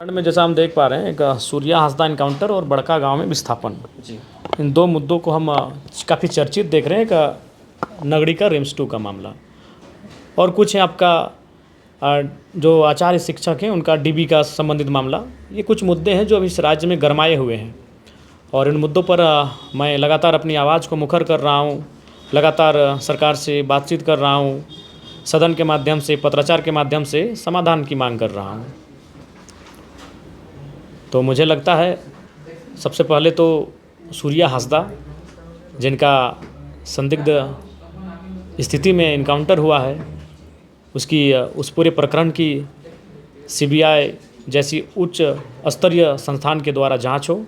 खंड में जैसा हम देख पा रहे हैं एक सूर्या हंसदा इनकाउंटर और बड़का गांव में विस्थापन। जी। इन दो मुद्दों को हम काफ़ी चर्चित देख रहे हैं। एक नगड़ी का रिम्स 2 का मामला और कुछ है आपका जो आचार्य शिक्षक हैं उनका डीबी का संबंधित मामला। ये कुछ मुद्दे हैं जो अभी इस राज्य में गरमाए हुए हैं और इन मुद्दों पर मैं लगातार अपनी आवाज़ को मुखर कर रहा हूँ, लगातार सरकार से बातचीत कर रहा हूँ, सदन के माध्यम से, पत्राचार के माध्यम से समाधान की मांग कर रहा हूँ। तो मुझे लगता है सबसे पहले तो सूर्या हंसदा जिनका संदिग्ध स्थिति में इनकाउंटर हुआ है उसकी उस पूरे प्रकरण की सीबीआई जैसी उच्च स्तरीय संस्थान के द्वारा जांच हो,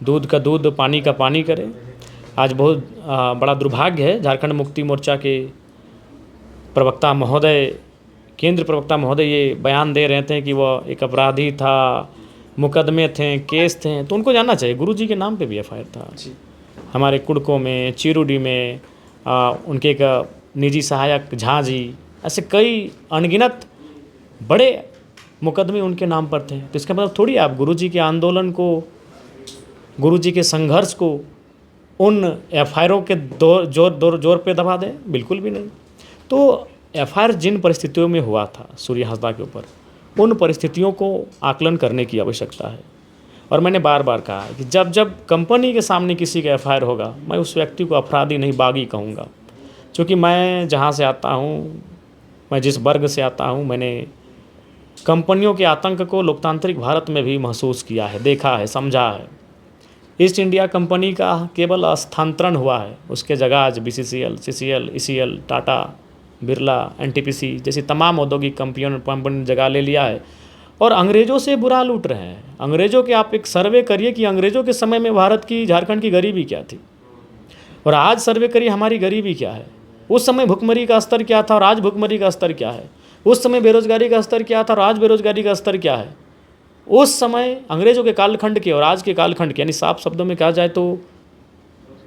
दूध का दूध पानी का पानी करे। आज बहुत बड़ा दुर्भाग्य है, झारखंड मुक्ति मोर्चा के प्रवक्ता महोदय, केंद्रीय प्रवक्ता महोदय ये बयान दे रहे थे कि वह एक अपराधी था, मुकदमे थे, केस थे, तो उनको जानना चाहिए गुरुजी के नाम पे भी एफआईआर था। हमारे कुड़कों में, चिरुडी में उनके एक निजी सहायक झा जी, ऐसे कई अनगिनत बड़े मुकदमे उनके नाम पर थे। तो इसका मतलब थोड़ी आप गुरुजी के आंदोलन को, गुरुजी के संघर्ष को उन एफआईआरों के जोर पे दबा दें, बिल्कुल भी नहीं। तो एफआईआर जिन परिस्थितियों में हुआ था सूर्या हंसदा के ऊपर, उन परिस्थितियों को आकलन करने की आवश्यकता है। और मैंने बार बार कहा है कि जब जब कंपनी के सामने किसी का एफआईआर होगा, मैं उस व्यक्ति को अपराधी नहीं बागी कहूँगा, क्योंकि मैं जहाँ से आता हूँ, मैं जिस वर्ग से आता हूँ, मैंने कंपनियों के आतंक को लोकतांत्रिक भारत में भी महसूस किया है, देखा है, समझा है। ईस्ट इंडिया कंपनी का केवल स्थानांतरण हुआ है, उसके जगह आज BCCL, CCL, ECL, Tata, Birla, NTPC जैसी तमाम औद्योगिक कंपनियों ने जगह ले लिया है और अंग्रेज़ों से बुरा लूट रहे हैं। अंग्रेज़ों के आप एक सर्वे करिए कि अंग्रेज़ों के समय में भारत की, झारखंड की गरीबी क्या थी और आज सर्वे करिए हमारी गरीबी क्या है। उस समय भुखमरी का स्तर क्या था और आज भुखमरी का स्तर क्या है। उस समय बेरोजगारी का स्तर क्या था और आज बेरोजगारी का स्तर क्या है। उस समय अंग्रेज़ों के कालखंड के और आज के कालखंड के, यानी साफ शब्दों में कहा जाए तो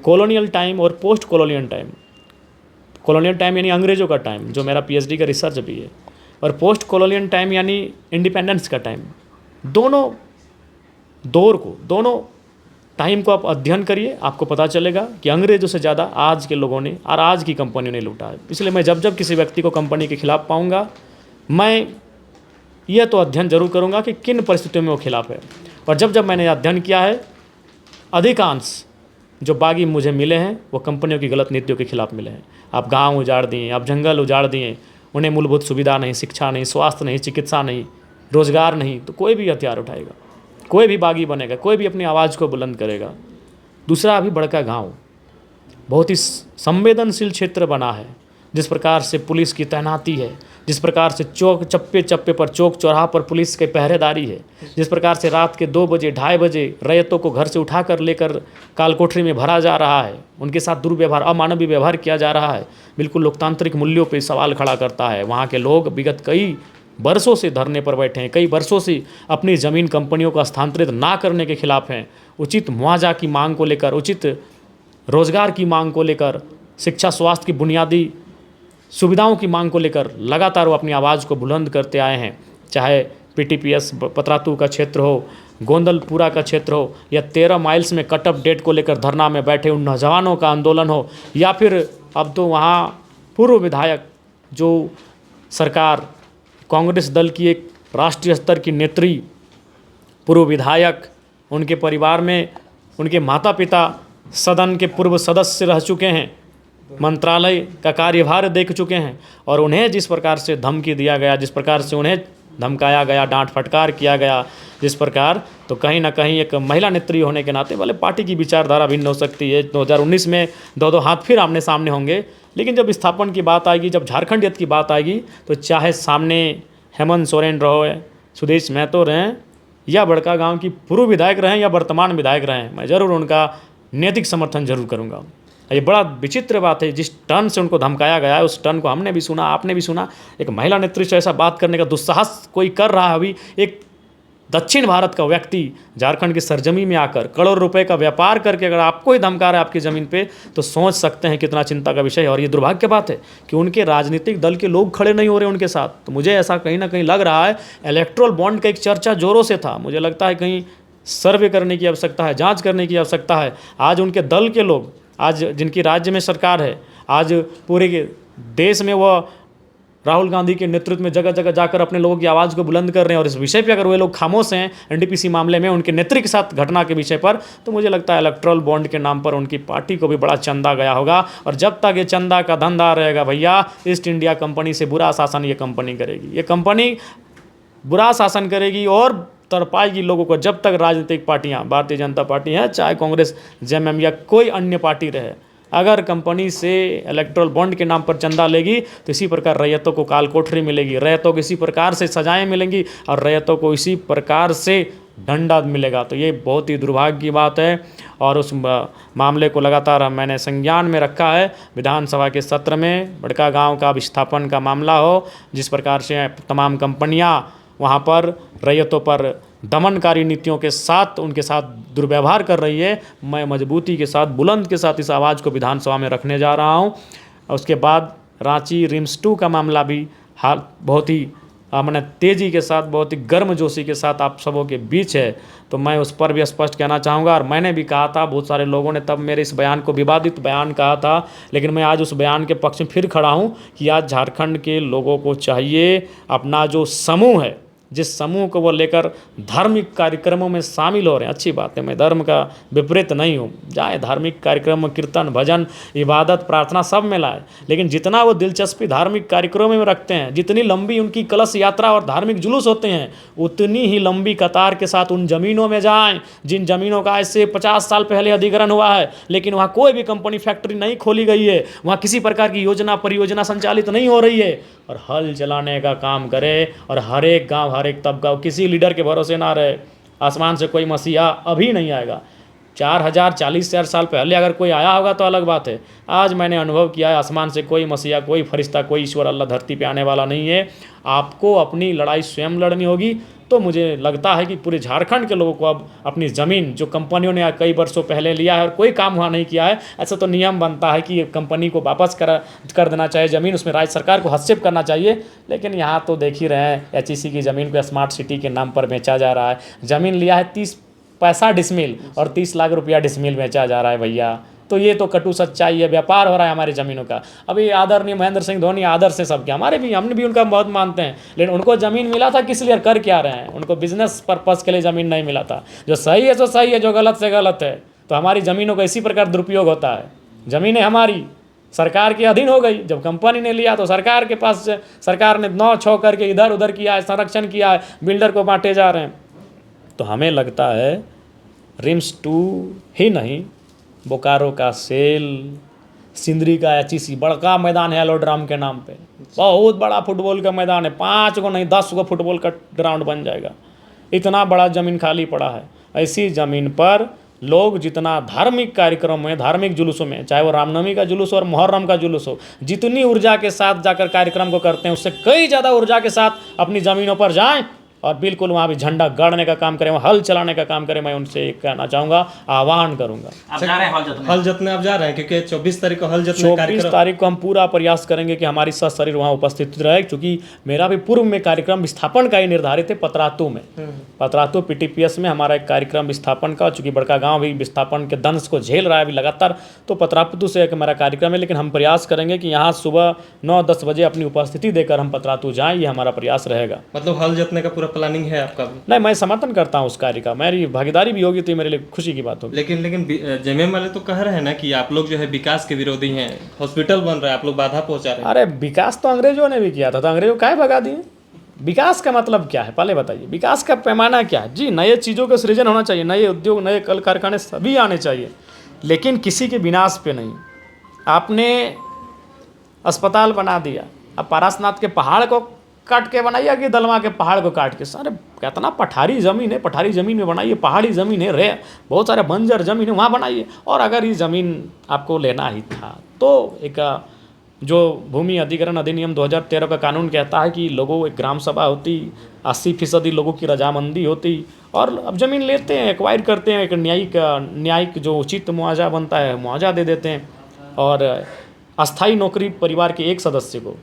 कॉलोनियल टाइम और post colonial time. Colonial time यानी अंग्रेज़ों का टाइम, जो मेरा पीएचडी का रिसर्च भी है, और पोस्ट कॉलोनियल टाइम यानी इंडिपेंडेंस का टाइम। दोनों दौर को, दोनों टाइम को आप अध्ययन करिए, आपको पता चलेगा कि अंग्रेज़ों से ज़्यादा आज के लोगों ने और आज की कंपनियों ने लूटा है। इसलिए मैं जब जब किसी व्यक्ति को कंपनी के खिलाफ पाऊँगा, मैं यह तो अध्ययन जरूर करूँगा कि किन परिस्थितियों में वो खिलाफ है। और जब जब मैंने अध्ययन किया है, अधिकांश जो बागी मुझे मिले हैं वो कंपनियों की गलत नीतियों के खिलाफ मिले हैं। आप गांव उजाड़ दिए, आप जंगल उजाड़ दिए, उन्हें मूलभूत सुविधा नहीं, शिक्षा नहीं, स्वास्थ्य नहीं, चिकित्सा नहीं, रोजगार नहीं, तो कोई भी हथियार उठाएगा, कोई भी बागी बनेगा, कोई भी अपनी आवाज़ को बुलंद करेगा। दूसरा, अभी बड़का गांव बहुत ही संवेदनशील क्षेत्र बना है। जिस प्रकार से पुलिस की तैनाती है, जिस प्रकार से चौक चप्पे चप्पे पर, चौक चौराहा पर पुलिस की पहरेदारी है, जिस प्रकार से रात के 2 बजे, 2:30 बजे रैयतों को घर से उठाकर लेकर कालकोठरी में भरा जा रहा है, उनके साथ दुर्व्यवहार, अमानवीय व्यवहार किया जा रहा है, बिल्कुल लोकतांत्रिक मूल्यों पर सवाल खड़ा करता है। वहाँ के लोग विगत कई वर्षों से धरने पर बैठे हैं, कई वर्षों से अपनी ज़मीन कंपनियों को स्थानांतरित ना करने के खिलाफ हैं। उचित मुआवजा की मांग को लेकर, उचित रोजगार की मांग को लेकर, शिक्षा स्वास्थ्य की बुनियादी सुविधाओं की मांग को लेकर लगातार वो अपनी आवाज़ को बुलंद करते आए हैं। चाहे पीटीपीएस पतरातू का क्षेत्र हो, गोंदलपुरा का क्षेत्र हो, या 13 माइल्स में कट ऑफ डेट को लेकर धरना में बैठे उन नौजवानों का आंदोलन हो, या फिर अब तो वहाँ पूर्व विधायक जो सरकार, कांग्रेस दल की एक राष्ट्रीय स्तर की नेत्री, पूर्व विधायक, उनके परिवार में उनके माता पिता सदन के पूर्व सदस्य रह चुके हैं, मंत्रालय का कार्यभार देख चुके हैं, और उन्हें जिस प्रकार से धमकी दिया गया, जिस प्रकार से उन्हें धमकाया गया, डांट फटकार किया गया, जिस प्रकार, तो कहीं ना कहीं एक महिला नेत्री होने के नाते वाले पार्टी की विचारधारा भिन्न हो सकती है। 2019 में दो हाथ फिर आमने सामने होंगे, लेकिन जब विस्थापन की बात आएगी, जब झारखंडियत की बात आएगी, तो चाहे सामने हेमंत सोरेन रहो, सुदेश महतो रहें, या बड़का गाँव की पूर्व विधायक रहें या वर्तमान विधायक रहें, मैं ज़रूर उनका नैतिक समर्थन जरूर करूँगा। ये बड़ा विचित्र बात है, जिस टर्न से उनको धमकाया गया है उस टर्न को हमने भी सुना, आपने भी सुना। एक महिला नेत्री से ऐसा बात करने का दुस्साहस कोई कर रहा है अभी, एक दक्षिण भारत का व्यक्ति झारखंड की सरजमी में आकर करोड़ रुपए का व्यापार करके अगर आपको ही धमका रहा है आपकी ज़मीन पे, तो सोच सकते हैं कितना चिंता का विषय है। और ये दुर्भाग्य की बात है कि उनके राजनीतिक दल के लोग खड़े नहीं हो रहे उनके साथ। तो मुझे ऐसा कहीं ना कहीं लग रहा है, इलेक्ट्रल बॉन्ड का एक चर्चा जोरों से था, मुझे लगता है कहीं सर्वे करने की आवश्यकता है, जाँच करने की आवश्यकता है। आज उनके दल के लोग, आज जिनकी राज्य में सरकार है, आज पूरे के देश में वह राहुल गांधी के नेतृत्व में जगह जगह जाकर अपने लोगों की आवाज़ को बुलंद कर रहे हैं। और इस विषय पे अगर वे लोग खामोश हैं एनटीपीसी मामले में, उनके नेत्री के साथ घटना के विषय पर, तो मुझे लगता है इलेक्ट्रल बॉन्ड के नाम पर उनकी पार्टी को भी बड़ा चंदा गया होगा। और जब तक ये चंदा का धंधा रहेगा भैया, ईस्ट इंडिया कंपनी से बुरा शासन ये कंपनी करेगी। ये कंपनी बुरा शासन करेगी और तरपाएगी लोगों को, जब तक राजनीतिक पार्टियाँ, भारतीय जनता पार्टी है, चाहे कांग्रेस, जेएमएम या कोई अन्य पार्टी रहे, अगर कंपनी से इलेक्ट्रल बॉन्ड के नाम पर चंदा लेगी तो इसी प्रकार रैयतों को काल कोठरी मिलेगी, रैयतों को इसी प्रकार से सजाएं मिलेंगी और रैयतों को इसी प्रकार से दंड मिलेगा। तो ये बहुत ही दुर्भाग्य की बात है। और उस मामले को लगातार मैंने संज्ञान में रखा है। विधानसभा के सत्र में बड़कागांव का विस्थापन का मामला हो, जिस प्रकार से तमाम कंपनियां वहाँ पर रैयतों पर दमनकारी नीतियों के साथ उनके साथ दुर्व्यवहार कर रही है, मैं मजबूती के साथ, बुलंद के साथ इस आवाज़ को विधानसभा में रखने जा रहा हूँ। उसके बाद रांची रिम्स 2 का मामला भी हाल बहुत ही मैंने तेज़ी के साथ, बहुत ही गर्मजोशी के साथ आप सबों के बीच है, तो मैं उस पर भी स्पष्ट कहना चाहूँगा। और मैंने भी कहा था, बहुत सारे लोगों ने तब मेरे इस बयान को विवादित बयान कहा था, लेकिन मैं आज उस बयान के पक्ष में फिर खड़ा हूँ कि आज झारखंड के लोगों को चाहिए अपना जो समूह है, जिस समूह को वो लेकर धार्मिक कार्यक्रमों में शामिल हो रहे हैं, अच्छी बात है, मैं धर्म का विपरीत नहीं हूँ, जाए धार्मिक कार्यक्रम में कीर्तन, भजन, इबादत, प्रार्थना सब में लाए, लेकिन जितना वो दिलचस्पी धार्मिक कार्यक्रमों में रखते हैं, जितनी लंबी उनकी कलश यात्रा और धार्मिक जुलूस होते हैं, उतनी ही लंबी कतार के साथ उन ज़मीनों में जाएँ जिन ज़मीनों का आज से 50 साल पहले अधिग्रहण हुआ है, लेकिन वहाँ कोई भी कंपनी फैक्ट्री नहीं खोली गई है, वहाँ किसी प्रकार की योजना परियोजना संचालित नहीं हो रही है, और हल चलाने का काम करे। और हर एक गांव, हर एक तबका, किसी लीडर के भरोसे ना रहे। आसमान से कोई मसीहा अभी नहीं आएगा। 4000 साल पहले अगर कोई आया होगा तो अलग बात है। आज मैंने अनुभव किया है, आसमान से कोई मसीहा, कोई फरिश्ता, कोई ईश्वर अल्लाह धरती पे आने वाला नहीं है। आपको अपनी लड़ाई स्वयं लड़नी होगी। तो मुझे लगता है कि पूरे झारखंड के लोगों को अब अपनी ज़मीन, जो कंपनियों ने कई वर्षों पहले लिया है और कोई काम वहाँ नहीं किया है, ऐसा तो नियम बनता है कि कंपनी को वापस कर देना चाहिए ज़मीन, उसमें राज्य सरकार को हस्तक्षेप करना चाहिए। लेकिन यहाँ तो देख ही रहे हैं, एचईसी की ज़मीन को स्मार्ट सिटी के नाम पर बेचा जा रहा है। ज़मीन लिया है 30 पैसा डिसमिल और 30 लाख रुपया डिसमिल बेचा जा रहा है भैया। तो ये तो कटु सच्चाई है, व्यापार हो रहा है हमारी ज़मीनों का। अभी आदरणीय महेंद्र सिंह धोनी आदर से सबके, हमारे भी, हमने भी उनका बहुत मानते हैं, लेकिन उनको ज़मीन मिला था किस लिए, कर क्या रहे हैं? उनको बिजनेस पर्पज़ के लिए ज़मीन नहीं मिला था। जो सही है सो सही है, जो गलत से गलत है। तो हमारी ज़मीनों का इसी प्रकार दुरुपयोग होता है। ज़मीनें हमारी सरकार के अधीन हो गई, जब कंपनी ने लिया तो सरकार के पास, सरकार ने 9-6 करके इधर उधर किया है, संरक्षण किया है, बिल्डर को बांटे जा रहे हैं। तो हमें लगता है रिम्स 2 ही नहीं, बोकारो का सेल, सिंदरी का एचईसी, बड़का मैदान है एलोड्राम के नाम पे, बहुत बड़ा फुटबॉल का मैदान है, 5 गो नहीं 10 गो फुटबॉल का ग्राउंड बन जाएगा। इतना बड़ा ज़मीन खाली पड़ा है। ऐसी ज़मीन पर लोग जितना धार्मिक कार्यक्रम में, धार्मिक जुलूसों में, चाहे वो रामनवमी का जुलूस हो और मुहर्रम का जुलूस हो, जितनी ऊर्जा के साथ जाकर कार्यक्रम को करते हैं, उससे कई ज़्यादा ऊर्जा के साथ अपनी ज़मीनों पर जाएं और बिल्कुल वहाँ भी झंडा गाड़ने का काम करें, हल चलाने का काम करें। मैं उनसे एक कहना चाहूँगा, आह्वान करूँगा। आप जा रहे हैं हल जतने आप जा रहे हैं, क्योंकि 24 तारीख को हल जतने 24 तारीख को हम पूरा प्रयास करेंगे कि हमारी सशरीर वहाँ उपस्थित रहे, क्योंकि मेरा भी पूर्व में कार्यक्रम विस्थापन का ही निर्धारित है पतरातू में, पतरातू PTPS में हमारा एक कार्यक्रम विस्थापन का, चूँकि बड़कागांव भी विस्थापन के दंश को झेल रहा है अभी लगातार, तो पतरातू से एक हमारा कार्यक्रम है। लेकिन हम प्रयास करेंगे कि यहाँ सुबह 9-10 बजे अपनी उपस्थिति देकर हम पतरातू जाएँ, ये हमारा प्रयास रहेगा। मतलब हल जतने का पूरा प्लानिंग है आपका भी? नहीं, मैं समर्थन करता हूँ उस कार्य का, मेरी भागीदारी भी होगी तो ये मेरे लिए खुशी की बात होगी। लेकिन जेएमएम वाले तो कह रहे हैं ना कि आप लोग जो है विकास के विरोधी हैं, हॉस्पिटल बन रहा है, आप लोग बाधा पहुंचा रहे हैं। अरे विकास तो अंग्रेजों ने भी किया था, तो अंग्रेजों काहे भगा दिए? विकास का मतलब क्या है पहले बताइए, विकास का पैमाना क्या है? जी, नए चीज़ों का सृजन होना चाहिए, नए उद्योग, नए कल कारखाने सभी आने चाहिए, लेकिन किसी के विनाश पे नहीं। आपने अस्पताल बना दिया, अब पारसनाथ के पहाड़ को काट के बनाइए कि दलमा के पहाड़ को काट के? सारे कितना पठारी ज़मीन है, पठारी ज़मीन में बनाइए, पहाड़ी ज़मीन है, रे बहुत सारे बंजर ज़मीन है, वहाँ बनाइए। और अगर ये ज़मीन आपको लेना ही था तो एक जो भूमि अधिग्रहण अधिनियम 2013 का कानून कहता है कि लोगों एक ग्राम सभा होती, 80% लोगों की रजामंदी होती और अब ज़मीन लेते हैं, एक्वायर करते हैं, एक न्यायिक जो उचित मुआवजा बनता है मुआवजा दे देते हैं और अस्थाई नौकरी परिवार के एक सदस्य को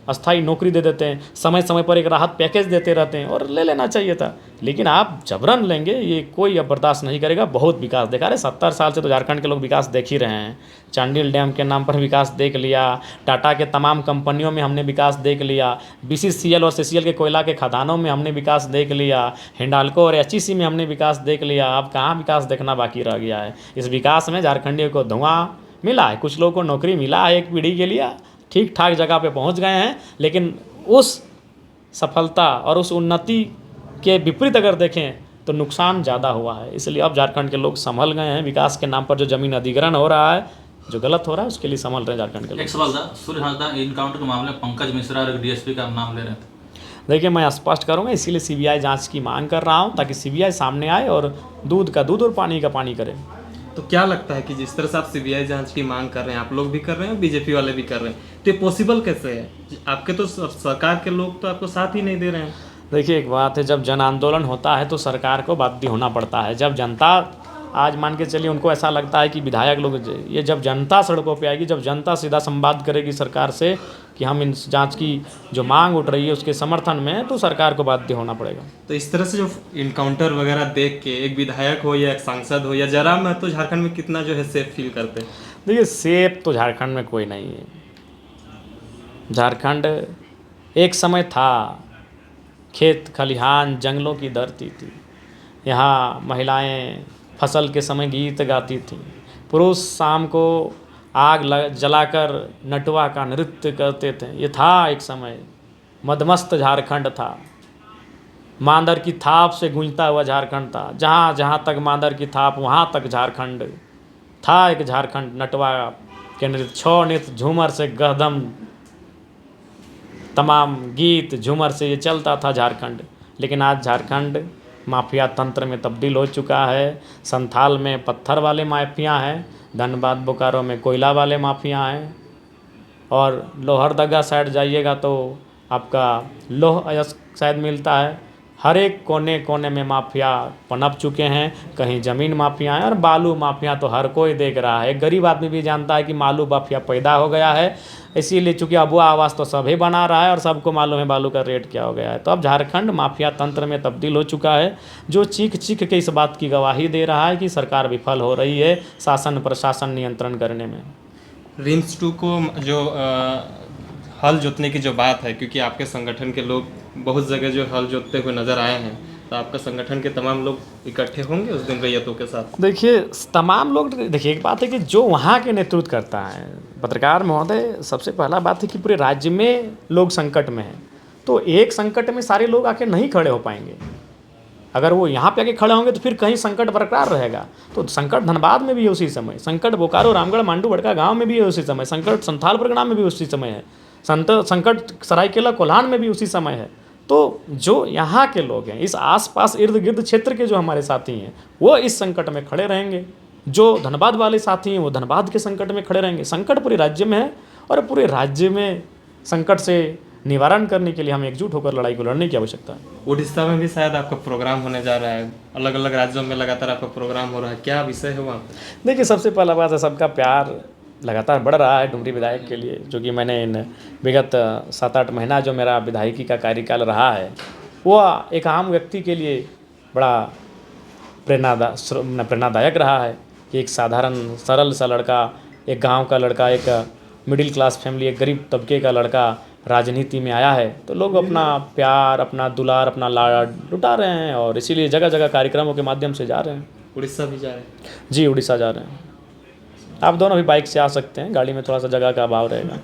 अस्थाई नौकरी दे देते हैं, समय समय पर एक राहत पैकेज देते रहते हैं और ले लेना चाहिए था। लेकिन आप जबरन लेंगे ये कोई अब बर्दाश्त नहीं करेगा। बहुत विकास देखा रहे 70 साल से तो झारखंड के लोग विकास देख ही रहे हैं। चांडिल डैम के नाम पर विकास देख लिया, टाटा के तमाम कंपनियों में हमने विकास देख लिया, BCCL और CCL के कोयला के खदानों में हमने विकास देख लिया, हिंडाल्को और HEC में हमने विकास देख लिया। अब कहाँ विकास देखना बाकी रह गया है। इस विकास में झारखंडियों को धुआं मिला है, कुछ लोगों को नौकरी मिला है एक पीढ़ी के लिए, ठीक ठाक जगह पे पहुंच गए हैं, लेकिन उस सफलता और उस उन्नति के विपरीत अगर देखें तो नुकसान ज़्यादा हुआ है। इसलिए अब झारखंड के लोग संभल गए हैं। विकास के नाम पर जो ज़मीन अधिग्रहण हो रहा है, जो गलत हो रहा है, उसके लिए संभल रहे हैं झारखंड के लोग। एक सवाल था, सूर्य हांसदा इनकाउंटर के मामले में पंकज मिश्रा और DSP का नाम ले रहे थे। देखिए, मैं स्पष्ट करूँगा, इसीलिए CBI जांच की मांग कर रहा हूँ ताकि CBI सामने आए और दूध का दूध और पानी का पानी करे। तो क्या लगता है कि जिस तरह से आप CBI जांच की मांग कर रहे हैं, आप लोग भी कर रहे हैं, BJP वाले भी कर रहे हैं, तो ये पॉसिबल कैसे है? आपके तो सरकार के लोग तो आपको साथ ही नहीं दे रहे हैं। देखिए, एक बात है, जब जन आंदोलन होता है तो सरकार को बाध्य होना पड़ता है। जब जनता, आज मान के चलिए उनको ऐसा लगता है कि विधायक लोग, ये जब जनता सड़कों पे आएगी, जब जनता सीधा संवाद करेगी सरकार से कि हम इन जांच की जो मांग उठ रही है उसके समर्थन में, तो सरकार को बाध्य होना पड़ेगा। तो इस तरह से जो इनकाउंटर वगैरह देख के एक विधायक हो या एक सांसद हो या जयराम महतो झारखंड में कितना जो है सेफ फील करते हैं? देखिए, सेफ तो झारखंड में कोई नहीं है। झारखंड एक समय था, खेत खलिहान जंगलों की धरती थी। यहाँ महिलाएं फसल के समय गीत गाती थीं, पुरुष शाम को आग जलाकर नटवा का नृत्य करते थे। ये था एक समय, मदमस्त झारखंड था, मांदर की थाप से गूंजता हुआ झारखंड था। जहाँ जहाँ तक मांदर की थाप, वहाँ तक झारखंड था। एक झारखंड नटवा के नृत्य, छौ नृत्य, झूमर से गहदम, तमाम गीत झूमर से ये चलता था झारखंड। लेकिन आज झारखंड माफिया तंत्र में तब्दील हो चुका है। संथाल में पत्थर वाले माफिया हैं, धनबाद बोकारो में कोयला वाले माफिया हैं, और लोहरदगा साइड जाइएगा तो आपका लोह अयस्क शायद मिलता है। हर एक कोने कोने में माफिया पनप चुके हैं। कहीं ज़मीन माफिया हैं और बालू माफिया तो हर कोई देख रहा है। एक गरीब आदमी भी जानता है कि बालू माफिया पैदा हो गया है। इसीलिए चूँकि अबुआ आवास तो सभी बना रहा है और सबको मालूम है बालू का रेट क्या हो गया है। तो अब झारखंड माफिया तंत्र में तब्दील हो चुका है, जो चीख चीख के इस बात की गवाही दे रहा है कि सरकार विफल हो रही है शासन प्रशासन नियंत्रण करने में। रिम्स 2 को जो हल जोतने की जो बात है, क्योंकि आपके संगठन के लोग बहुत जगह जो हल जोतते हुए नजर आए हैं, तो आपका संगठन के तमाम लोग इकट्ठे होंगे उस दिन रैयतों के साथ? देखिए, तमाम लोग, देखिए एक बात है कि जो वहाँ के नेतृत्व करता है, पत्रकार महोदय, सबसे पहला बात है कि पूरे राज्य में लोग संकट में हैं, तो एक संकट में सारे लोग आके नहीं खड़े हो पाएंगे। अगर वो यहाँ पे आके खड़े होंगे तो फिर कहीं संकट बरकरार रहेगा। तो संकट धनबाद में भी है उसी समय, संकट बोकारो रामगढ़ मांडू बड़का गाँव में भी है उसी समय, संकट संथाल परगना में भी उसी समय है, संकट सरायकेला कोल्हान में भी उसी समय है। तो जो यहाँ के लोग हैं, इस आसपास इर्द गिर्द क्षेत्र के जो हमारे साथी हैं, वो इस संकट में खड़े रहेंगे। जो धनबाद वाले साथी हैं वो धनबाद के संकट में खड़े रहेंगे। संकट पूरे राज्य में है और पूरे राज्य में संकट से निवारण करने के लिए हमें एकजुट होकर लड़ाई को लड़ने की आवश्यकता है। उड़ीसा में भी शायद आपका प्रोग्राम होने जा रहा है, अलग अलग राज्यों में लगातार आपका प्रोग्राम हो रहा है, क्या विषय है वहाँ? देखिए, सबसे पहला बात है, सबका प्यार लगातार बढ़ रहा है डुमरी विधायक के लिए, जो कि मैंने इन विगत 7-8 महीना जो मेरा विधायकी का कार्यकाल रहा है, वो एक आम व्यक्ति के लिए बड़ा प्रेरणादायक रहा है कि एक साधारण सरल सा लड़का, एक गांव का लड़का, एक मिडिल क्लास फैमिली, एक गरीब तबके का लड़का राजनीति में आया है। तो लोग अपना प्यार, अपना दुलार, अपना लाड लुटा रहे हैं और इसीलिए जगह जगह कार्यक्रमों के माध्यम से जा रहे हैं। उड़ीसा भी जा रहे हैं? जी, उड़ीसा जा रहे हैं। आप दोनों भी बाइक से आ सकते हैं, गाड़ी में थोड़ा सा जगह का अभाव रहेगा।